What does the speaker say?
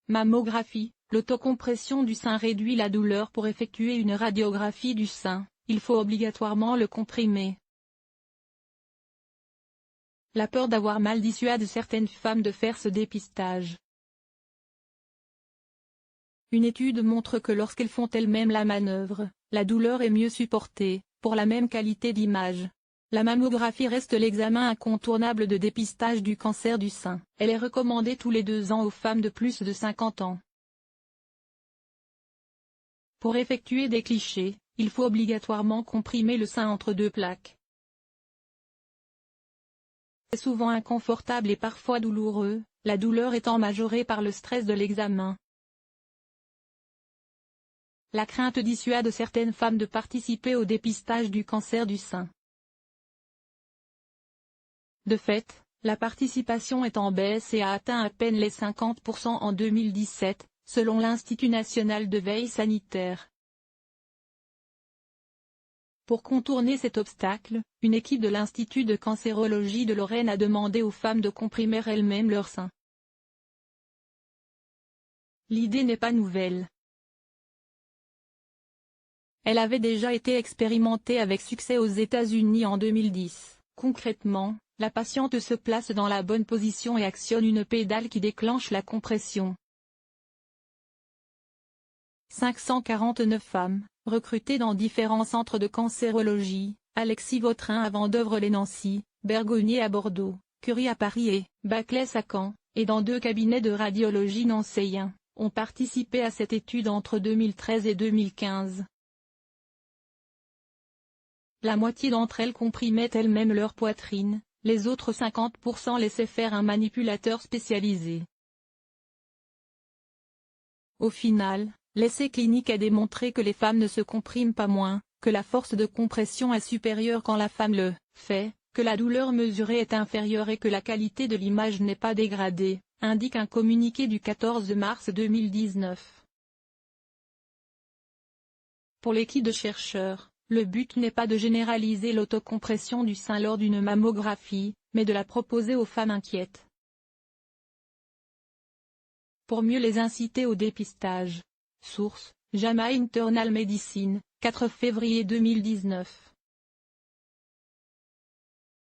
Mammographie. L'autocompression du sein réduit la douleur. Pour effectuer une radiographie du sein, il faut obligatoirement le comprimer. La peur d'avoir mal dissuade certaines femmes de faire ce dépistage. Une étude montre que lorsqu'elles font elles-mêmes la manœuvre, la douleur est mieux supportée, pour la même qualité d'image. La mammographie reste l'examen incontournable de dépistage du cancer du sein. Elle est recommandée tous les 2 ans aux femmes de plus de 50 ans. Pour effectuer des clichés, il faut obligatoirement comprimer le sein entre 2 plaques. C'est souvent inconfortable et parfois douloureux, la douleur étant majorée par le stress de l'examen. La crainte dissuade certaines femmes de participer au dépistage du cancer du sein. De fait, la participation est en baisse et a atteint à peine les 50% en 2017, selon l'Institut national de veille sanitaire. Pour contourner cet obstacle, une équipe de l'Institut de cancérologie de Lorraine a demandé aux femmes de comprimer elles-mêmes leur sein. L'idée n'est pas nouvelle. Elle avait déjà été expérimentée avec succès aux États-Unis en 2010. Concrètement, la patiente se place dans la bonne position et actionne une pédale qui déclenche la compression. 549 femmes, recrutées dans différents centres de cancérologie, Alexis Vautrin à Vendeuvre-les-Nancy, Bergonié à Bordeaux, Curie à Paris et Baclès à Caen, et dans 2 cabinets de radiologie nancéens, ont participé à cette étude entre 2013 et 2015. La moitié d'entre elles comprimaient elles-mêmes leur poitrine, les autres 50% laissaient faire un manipulateur spécialisé. Au final, l'essai clinique a démontré que les femmes ne se compriment pas moins, que la force de compression est supérieure quand la femme le fait, que la douleur mesurée est inférieure et que la qualité de l'image n'est pas dégradée, indique un communiqué du 14 mars 2019. Pour l'équipe de chercheurs, le but n'est pas de généraliser l'autocompression du sein lors d'une mammographie, mais de la proposer aux femmes inquiètes. Pour mieux les inciter au dépistage. Source: JAMA Internal Medicine, 4 février 2019.